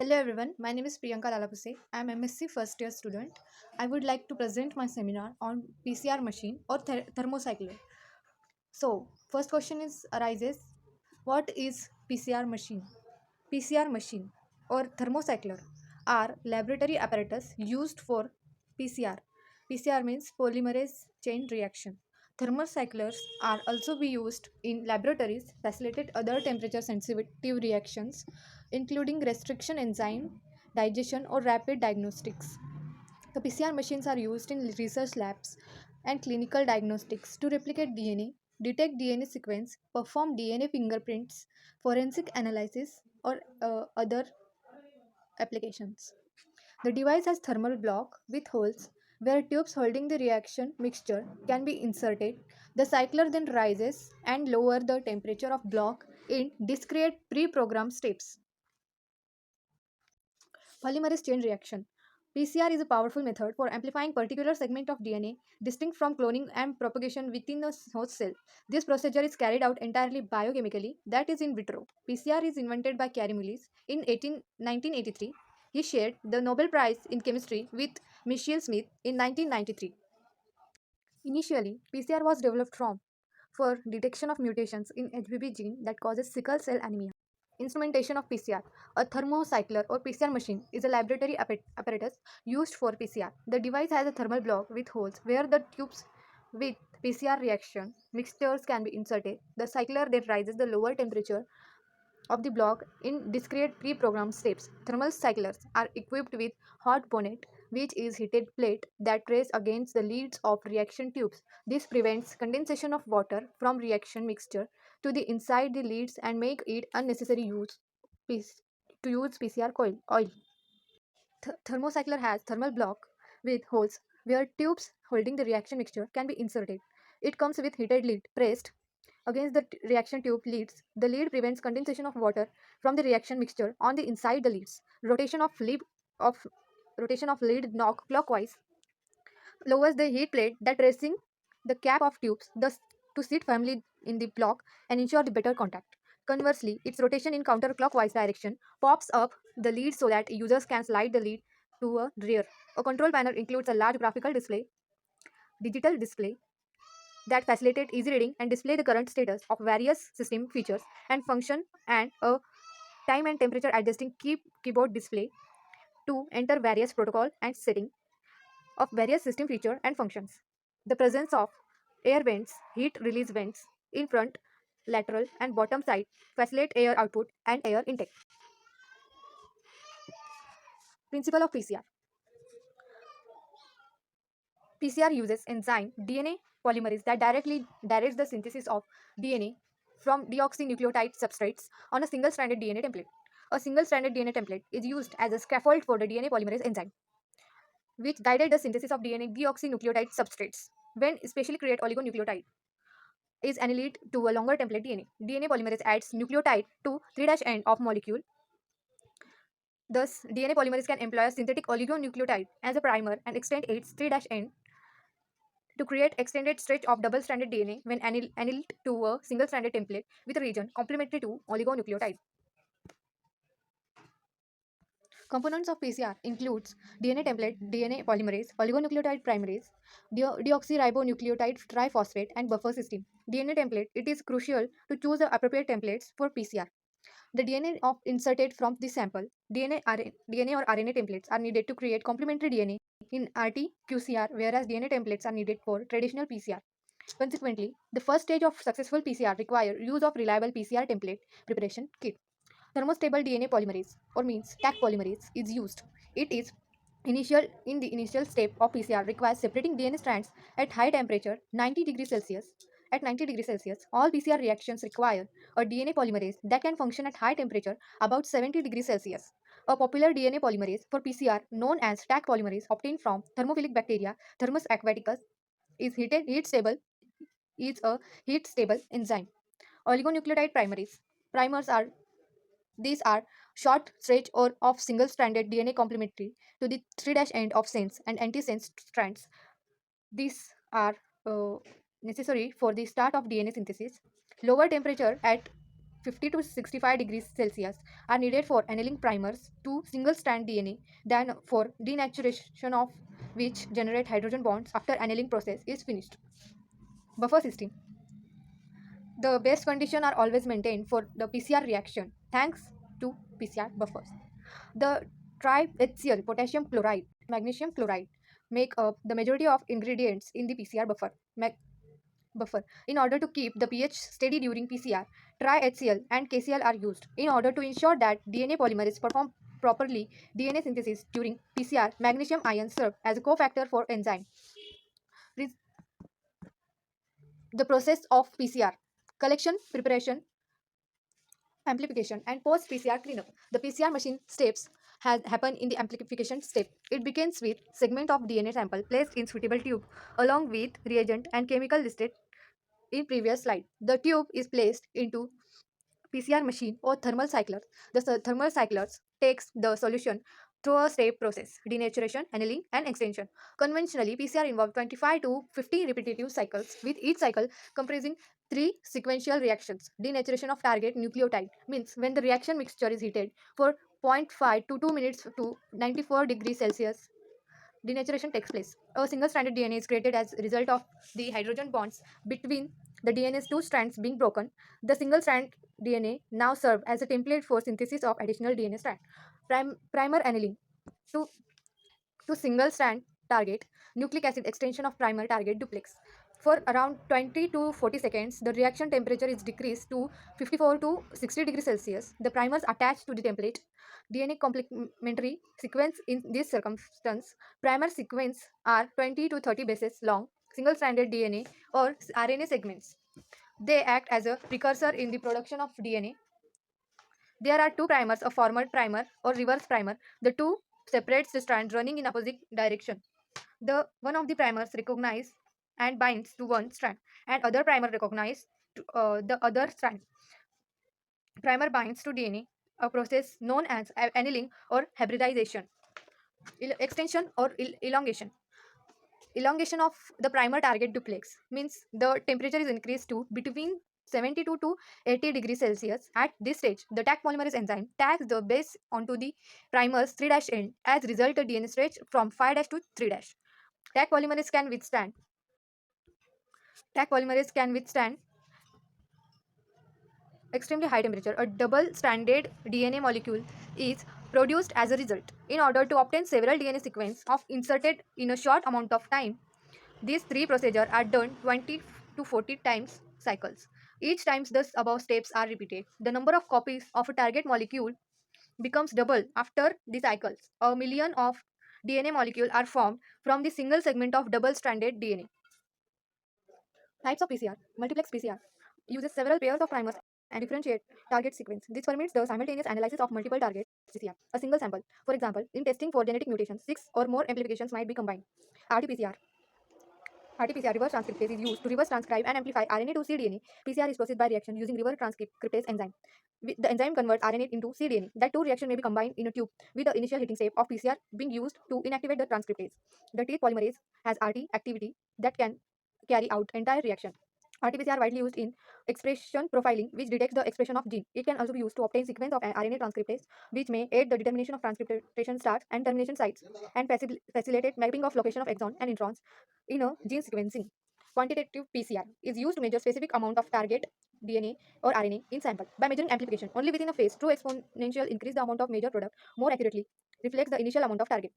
Hello everyone, my name is Priyanka Lalapuse. I am MSc first year student. I would like to present my seminar on PCR machine or thermocycler. So, first question is arises, what is PCR machine? PCR machine or thermocycler are laboratory apparatus used for PCR. PCR means polymerase chain reaction. Thermocyclers are also be used in laboratories facilitate other temperature sensitive reactions including restriction enzyme digestion or rapid diagnostics. The PCR machines are used in research labs and clinical diagnostics to replicate DNA, detect DNA sequence, perform DNA fingerprints, forensic analysis, or other applications. The device has thermal block with holes where tubes holding the reaction mixture can be inserted. The cycler then rises and lower the temperature of block in discrete pre-programmed steps. Polymerase chain reaction. PCR is a powerful method for amplifying particular segment of DNA distinct from cloning and propagation within a host cell. This procedure is carried out entirely biochemically, that is in vitro. PCR is invented by Mullis in 1983. He shared the Nobel Prize in Chemistry with Michelle Smith in 1993. Initially, PCR was developed for detection of mutations in HBB gene that causes sickle cell anemia. Instrumentation of PCR. A thermocycler or PCR machine is a laboratory apparatus used for PCR. The device has a thermal block with holes where the tubes with PCR reaction mixtures can be inserted. The cycler then rises the lower temperature of the block in discrete pre-programmed steps. Thermal cyclers are equipped with hot bonnet, which is heated plate that rests against the leads of reaction tubes. This prevents condensation of water from reaction mixture to the inside the leads and make it unnecessary to use PCR coil oil. Thermocycler has thermal block with holes where tubes holding the reaction mixture can be inserted. It comes with heated lid pressed against the reaction tube leads. The lid prevents condensation of water from the reaction mixture on the inside the leads. Of rotation of lid knock clockwise lowers the heat plate that resting the cap of tubes thus to sit firmly in the block and ensure the better contact. Conversely, its rotation in counterclockwise direction pops up the lead so that users can slide the lead to a rear. A control panel includes a large digital display that facilitate easy reading and display the current status of various system features and function and a time and temperature adjusting keyboard display to enter various protocol and setting of various system feature and functions. The presence of air vents, heat release vents in front, lateral and bottom side facilitate air output and air intake. Principle of PCR. PCR uses enzyme DNA polymerase that directly directs the synthesis of DNA from deoxynucleotide substrates on a single-stranded DNA template. A single-stranded DNA template is used as a scaffold for the DNA polymerase enzyme, which guided the synthesis of DNA deoxynucleotide substrates. When especially create oligonucleotide is annealed to a longer template DNA. DNA polymerase adds nucleotide to 3' end of molecule. Thus, DNA polymerase can employ a synthetic oligonucleotide as a primer and extend its 3' end to create extended stretch of double-stranded DNA when annealed to a single-stranded template with a region complementary to oligonucleotide. Components of PCR includes DNA template, DNA polymerase, oligonucleotide primerase, deoxyribonucleotide triphosphate, and buffer system. DNA template, it is crucial to choose the appropriate templates for PCR. The DNA of inserted from the sample, DNA or RNA templates are needed to create complementary DNA in RT-qCR, whereas DNA templates are needed for traditional PCR. Consequently, the first stage of successful PCR requires use of reliable PCR template preparation kit. Thermostable DNA polymerase or means Taq polymerase is used. It is initial step of PCR requires separating DNA strands at high temperature 90 degrees Celsius. At 90 degrees Celsius, all PCR reactions require a DNA polymerase that can function at high temperature about 70 degrees Celsius. A popular DNA polymerase for PCR known as Taq polymerase obtained from thermophilic bacteria Thermus aquaticus is a heat stable enzyme. Oligonucleotide primaries. Primers are these are short stretch or of single-stranded DNA complementary to the 3' end of sense and antisense strands. These are necessary for the start of DNA synthesis. Lower temperature at 50 to 65 degrees Celsius are needed for annealing primers to single strand DNA than for denaturation of which generate hydrogen bonds after annealing process is finished. Buffer system. The best conditions are always maintained for the PCR reaction thanks to PCR buffers. The tri-HCl potassium chloride, magnesium chloride make up the majority of ingredients in the PCR buffer. In order to keep the pH steady during PCR, tri-HCl and KCl are used. In order to ensure that DNA polymerase perform properly DNA synthesis during PCR, magnesium ions serve as a cofactor for enzyme. Re- The process of PCR collection, preparation, amplification, and post PCR cleanup. The PCR machine steps has happened in the amplification step. It begins with segment of DNA sample placed in suitable tube along with reagent and chemical listed in previous slide. The tube is placed into PCR machine or thermal cycler. The thermal cyclers takes the solution through a step process, denaturation, annealing, and extension. Conventionally, PCR involves 25 to 50 repetitive cycles, with each cycle comprising three sequential reactions. Denaturation of target nucleotide means when the reaction mixture is heated for zero point 0.5 to 2 minutes to 94 degrees Celsius, denaturation takes place. A single-stranded DNA is created as a result of the hydrogen bonds between the DNA's two strands being broken. The single-strand DNA now serves as a template for synthesis of additional DNA strand. Primer annealing. To to single strand target nucleic acid extension of primer target duplex. For around 20 to 40 seconds, the reaction temperature is decreased to 54 to 60 degrees Celsius. The primers attached to the template DNA complementary sequence in this circumstance. Primer sequence are 20 to 30 bases long, single-stranded DNA or RNA segments. They act as a precursor in the production of DNA. There are two primers, a forward primer or reverse primer. The two separates the strands running in opposite direction. The one of the primers recognize and binds to one strand, and other primer recognize the other strand. Primer binds to DNA, a process known as annealing or hybridization. Extension or elongation. Elongation of the primer target duplex means the temperature is increased to between 72 to 80 degrees Celsius. At this stage, the Taq polymerase enzyme tags the base onto the primer's 3' end. As a result, the DNA stretch from 5' to 3'. Taq polymerase can withstand Taq polymerase can withstand extremely high temperature. A double-stranded DNA molecule is produced as a result. In order to obtain several DNA sequences of inserted in a short amount of time, these three procedures are done 20 to 40 times cycles. Each time the above steps are repeated, the number of copies of a target molecule becomes double after the cycles. A million of DNA molecules are formed from the single segment of double-stranded DNA. Types of PCR. Multiplex PCR uses several pairs of primers and differentiate target sequence. This permits the simultaneous analysis of multiple targets PCR, a single sample. For example, in testing for genetic mutations, 6 or more amplifications might be combined. RT-PCR. RT-PCR reverse transcriptase is used to reverse transcribe and amplify RNA to cDNA. PCR is processed by reaction using reverse transcriptase enzyme. The enzyme converts RNA into cDNA. That two reactions may be combined in a tube with the initial heating step of PCR being used to inactivate the transcriptase. The T polymerase has RT activity that can carry out entire reaction. RT-PCR are widely used in expression profiling, which detects the expression of gene. It can also be used to obtain sequence of RNA transcriptase, which may aid the determination of transcription starts and termination sites, and facilitate mapping of location of exon and introns in a gene sequencing. Quantitative PCR is used to measure specific amount of target DNA or RNA in sample. By measuring amplification only within a phase, true exponential increase the amount of measured product more accurately reflects the initial amount of target.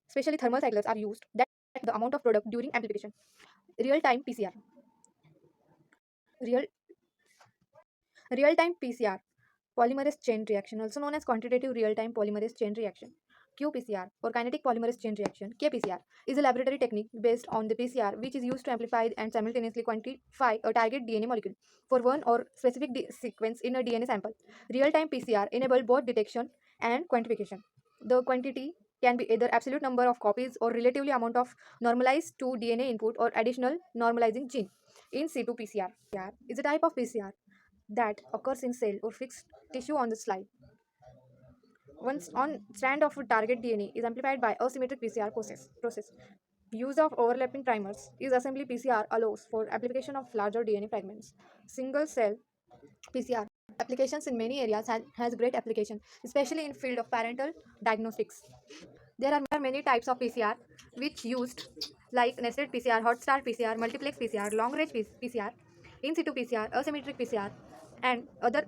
Especially thermal cyclers are used that the amount of product during amplification. Real-time PCR. Real Real-time PCR, polymerase chain reaction, also known as quantitative real-time polymerase chain reaction. qPCR or kinetic polymerase chain reaction, kPCR, is a laboratory technique based on the PCR which is used to amplify and simultaneously quantify a target DNA molecule for one or specific sequence in a DNA sample. Real-time PCR enable both detection and quantification. The quantity can be either absolute number of copies or relatively amount of normalized to DNA input or additional normalizing gene. In situ PCR is a type of PCR that occurs in cell or fixed tissue on the slide. Once on strand of target DNA is amplified by asymmetric PCR process. Use of overlapping primers is assembly PCR allows for application of larger DNA fragments. Single cell PCR applications in many areas and has great application, especially in field of parental diagnostics. There are many types of PCR which used like nested PCR, hot star PCR, multiplex PCR, long range PCR, in situ PCR, asymmetric PCR, and other.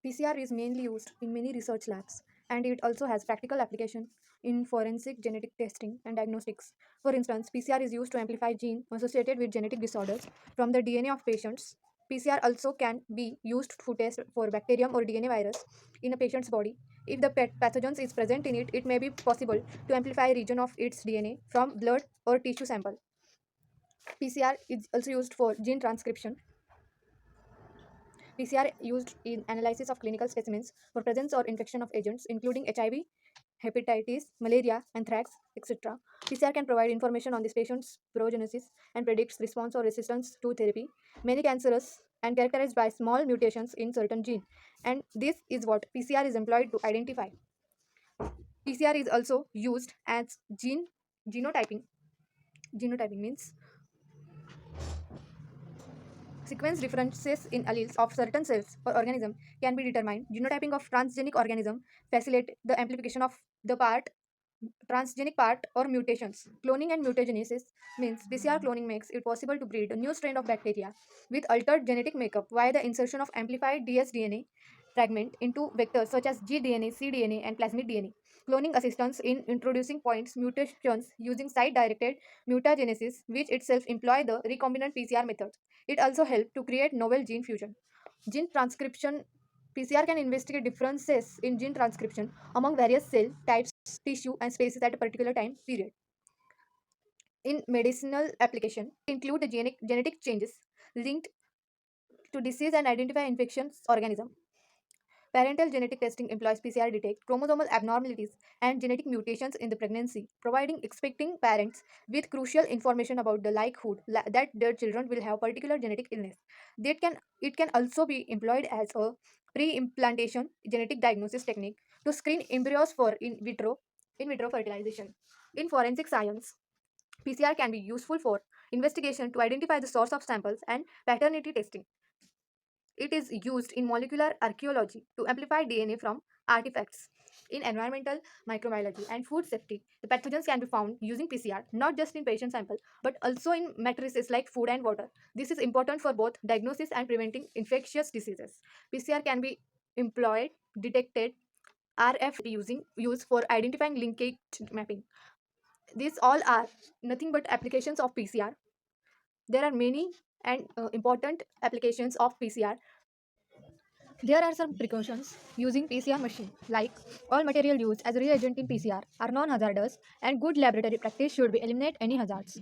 PCR is mainly used in many research labs and it also has practical application in forensic genetic testing and diagnostics. For instance, PCR is used to amplify genes associated with genetic disorders from the DNA of patients. PCR also can be used to test for bacterium or DNA virus in a patient's body. If the pathogens is present in it, it may be possible to amplify a region of its DNA from blood or tissue sample. PCR is also used for gene transcription. PCR used in analysis of clinical specimens for presence or infection of agents including HIV, hepatitis, malaria, anthrax, etc. PCR can provide information on this patient's prognosis and predicts response or resistance to therapy. Many cancerous and characterized by small mutations in certain gene. And this is what PCR is employed to identify. PCR is also used as genotyping. Genotyping means sequence differences in alleles of certain cells or organism can be determined. Genotyping of transgenic organism facilitate the amplification of the transgenic part or mutations. Cloning and mutagenesis means PCR cloning makes it possible to breed a new strain of bacteria with altered genetic makeup via the insertion of amplified dsDNA fragment into vectors such as gDNA, cDNA, and plasmid DNA. Cloning assistance in introducing points mutations using site-directed mutagenesis, which itself employ the recombinant PCR method. It also helps to create novel gene fusion. Gene transcription. PCR can investigate differences in gene transcription among various cell types, tissue, and species at a particular time period. In medicinal application, include the genetic changes linked to disease and identify infections organism. Parental genetic testing employs PCR detect chromosomal abnormalities and genetic mutations in the pregnancy, providing expecting parents with crucial information about the likelihood that their children will have particular genetic illness. It can also be employed as a pre-implantation genetic diagnosis technique to screen embryos for in vitro fertilization. In forensic science, PCR can be useful for investigation to identify the source of samples and paternity testing. It is used in molecular archaeology to amplify DNA from artifacts. In environmental microbiology and food safety, the pathogens can be found using PCR not just in patient sample but also in matrices like food and water. This is important for both diagnosis and preventing infectious diseases. PCR can be employed, detected, RF used for identifying linkage mapping. These all are nothing but applications of PCR. There are many and important applications of PCR. There are some precautions using PCR machine, like all material used as a reagent in PCR are non-hazardous and good laboratory practice should be eliminate any hazards.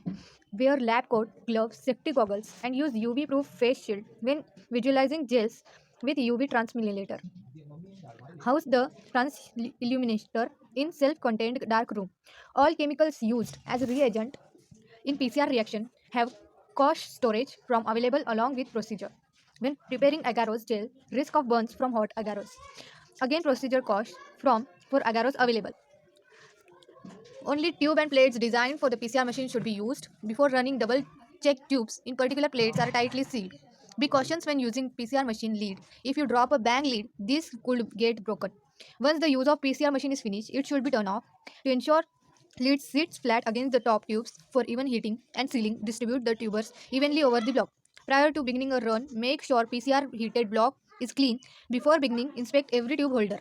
Wear lab coat, gloves, safety goggles and use UV-proof face shield when visualizing gels with UV transmillimeter. House the transilluminator in self-contained dark room. All chemicals used as a reagent in PCR reaction have cosh storage from available along with procedure. When preparing agarose gel, risk of burns from hot agarose. Again procedure cosh from for agarose available. Only tube and plates designed for the PCR machine should be used. Before running double check tubes in particular plates are tightly sealed. Be cautious when using PCR machine lead. If you drop a bang lead, this could get broken. Once the use of PCR machine is finished, it should be turned off. To ensure lead sits flat against the top tubes for even heating and sealing, distribute the tubers evenly over the block. Prior to beginning a run, make sure PCR heated block is clean. Before beginning, inspect every tube holder.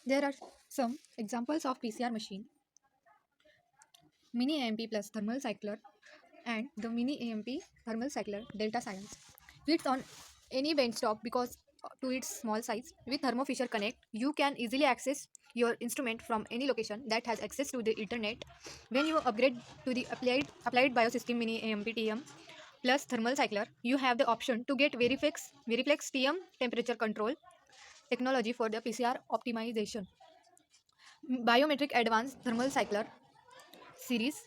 There are some examples of PCR machine: Mini AMP plus thermal cycler and the Mini AMP thermal cycler Delta Science. Fits on any benchtop because to its small size. With Thermo Fisher Connect, you can easily access your instrument from any location that has access to the internet. When you upgrade to the applied biosystem Mini AMP TM plus thermal cycler, you have the option to get Veriflex TM temperature control technology for the PCR optimization. Biometric Advanced Thermal Cycler series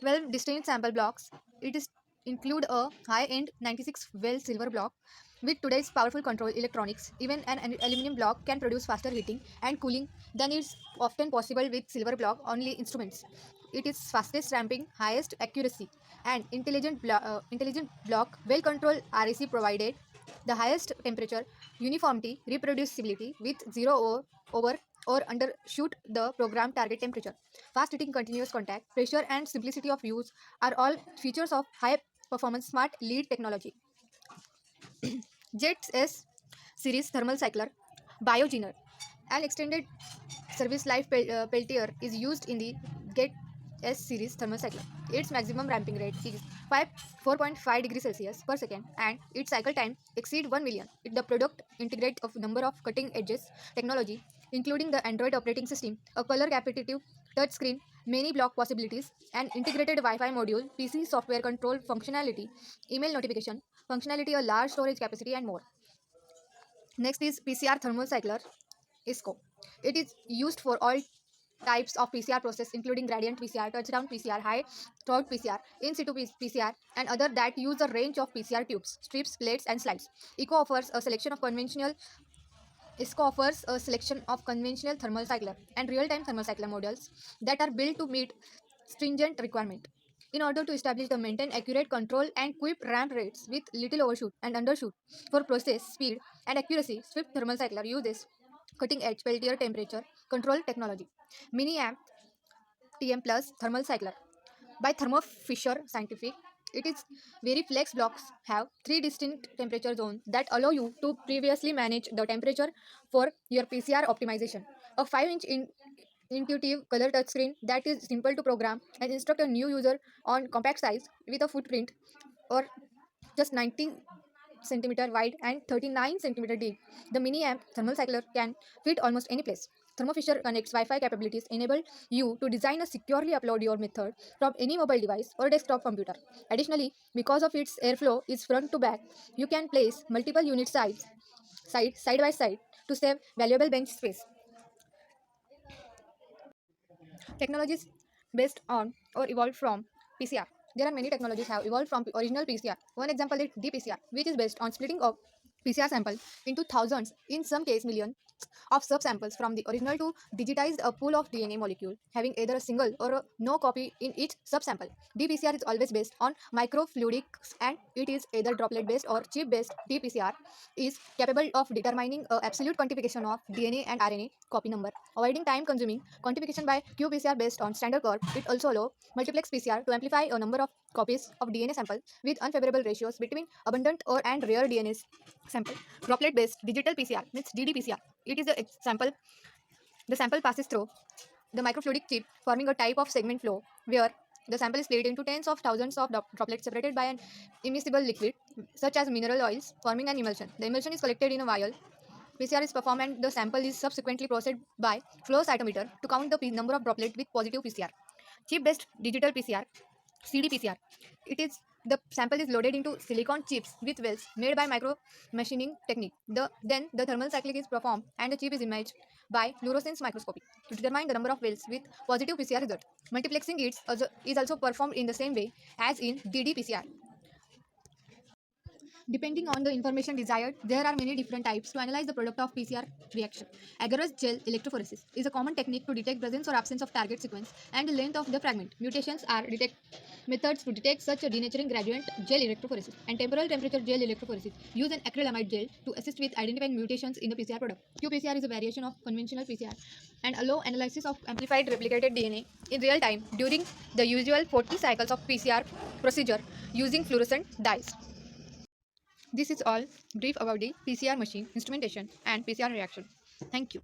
12 distinct sample blocks. It is include a high-end 96 well silver block. With today's powerful control electronics, even an aluminum block can produce faster heating and cooling than is often possible with silver block only instruments. It is fastest ramping, highest accuracy, and intelligent block, well controlled RAC provided The highest temperature, uniformity, reproducibility with zero over or undershoot the program target temperature. Fast heating continuous contact, pressure and simplicity of use are all features of high performance smart lead technology. Jet S series thermal cycler, biogener, an extended service life Peltier is used in the Get S series thermal cycler. Its maximum ramping rate is 4.5 degrees Celsius per second and its cycle time exceed 1 million. The product integrates a number of cutting edges technology including the Android operating system, a color capitative touchscreen, many block possibilities, an integrated Wi-Fi module, PC software control functionality, email notification, functionality, a large storage capacity and more. Next is PCR thermal cycler ISCO. It is used for all types of PCR process including gradient PCR, touchdown PCR, high throughput PCR, in situ PCR and other that use a range of PCR tubes, strips, plates and slides. ISCO offers a selection of conventional thermal cycler and real-time thermal cycler models that are built to meet stringent requirement. In order to establish the maintain accurate control and keep ramp rates with little overshoot and undershoot for process speed and accuracy, Swift thermal cycler uses cutting-edge Peltier temperature control technology. Mini amp TM plus thermal cycler by Thermo Fisher Scientific. It is very flex blocks have three distinct temperature zones that allow you to previously manage the temperature for your PCR optimization. A 5-inch intuitive color touchscreen that is simple to program and instruct a new user on compact size with a footprint or just 90 centimeter wide and 39 centimeter deep. The mini amp thermal cycler can fit almost any place. Thermo Fisher Connect's Wi-Fi capabilities enable you to design a securely upload your method from any mobile device or desktop computer. Additionally, because of its airflow is front to back, you can place multiple units side by side to save valuable bench space. Technologies based on or evolved from PCR. There are many technologies have evolved from original PCR. One example is dPCR, which is based on splitting of PCR sample into thousands, in some case millions, of subsamples from the original to digitize a pool of DNA molecule, having either a single or a no copy in each subsample. dPCR is always based on microfluidics and it is either droplet based or chip based. dPCR is capable of determining absolute quantification of DNA and RNA copy number, avoiding time consuming quantification by qPCR based on standard curve. It also allows multiplex PCR to amplify a number of copies of DNA sample with unfavorable ratios between abundant or and rare DNA sample. Droplet based digital PCR means ddPCR. It is the sample passes through the microfluidic chip forming a type of segment flow where the sample is split into tens of thousands of droplets separated by an immiscible liquid such as mineral oils forming an emulsion. The emulsion is collected in a vial. PCR is performed and the sample is subsequently processed by flow cytometer to count the number of droplets with positive PCR. Chip-based digital PCR, CDPCR. It is the sample is loaded into silicon chips with wells made by micro machining technique. Then the thermal cycling is performed and the chip is imaged by fluorescence microscopy to determine the number of wells with positive PCR result. Multiplexing is also performed in the same way as in ddPCR. Depending on the information desired, there are many different types to analyze the product of PCR reaction. Agarose gel electrophoresis is a common technique to detect presence or absence of target sequence and the length of the fragment. Mutations are methods to detect such a denaturing gradient gel electrophoresis and temporal temperature gel electrophoresis. Use an acrylamide gel to assist with identifying mutations in the PCR product. qPCR is a variation of conventional PCR and allow analysis of amplified replicated DNA in real time during the usual 40 cycles of PCR procedure using fluorescent dyes. This is all brief about the PCR machine, instrumentation, and PCR reaction. Thank you.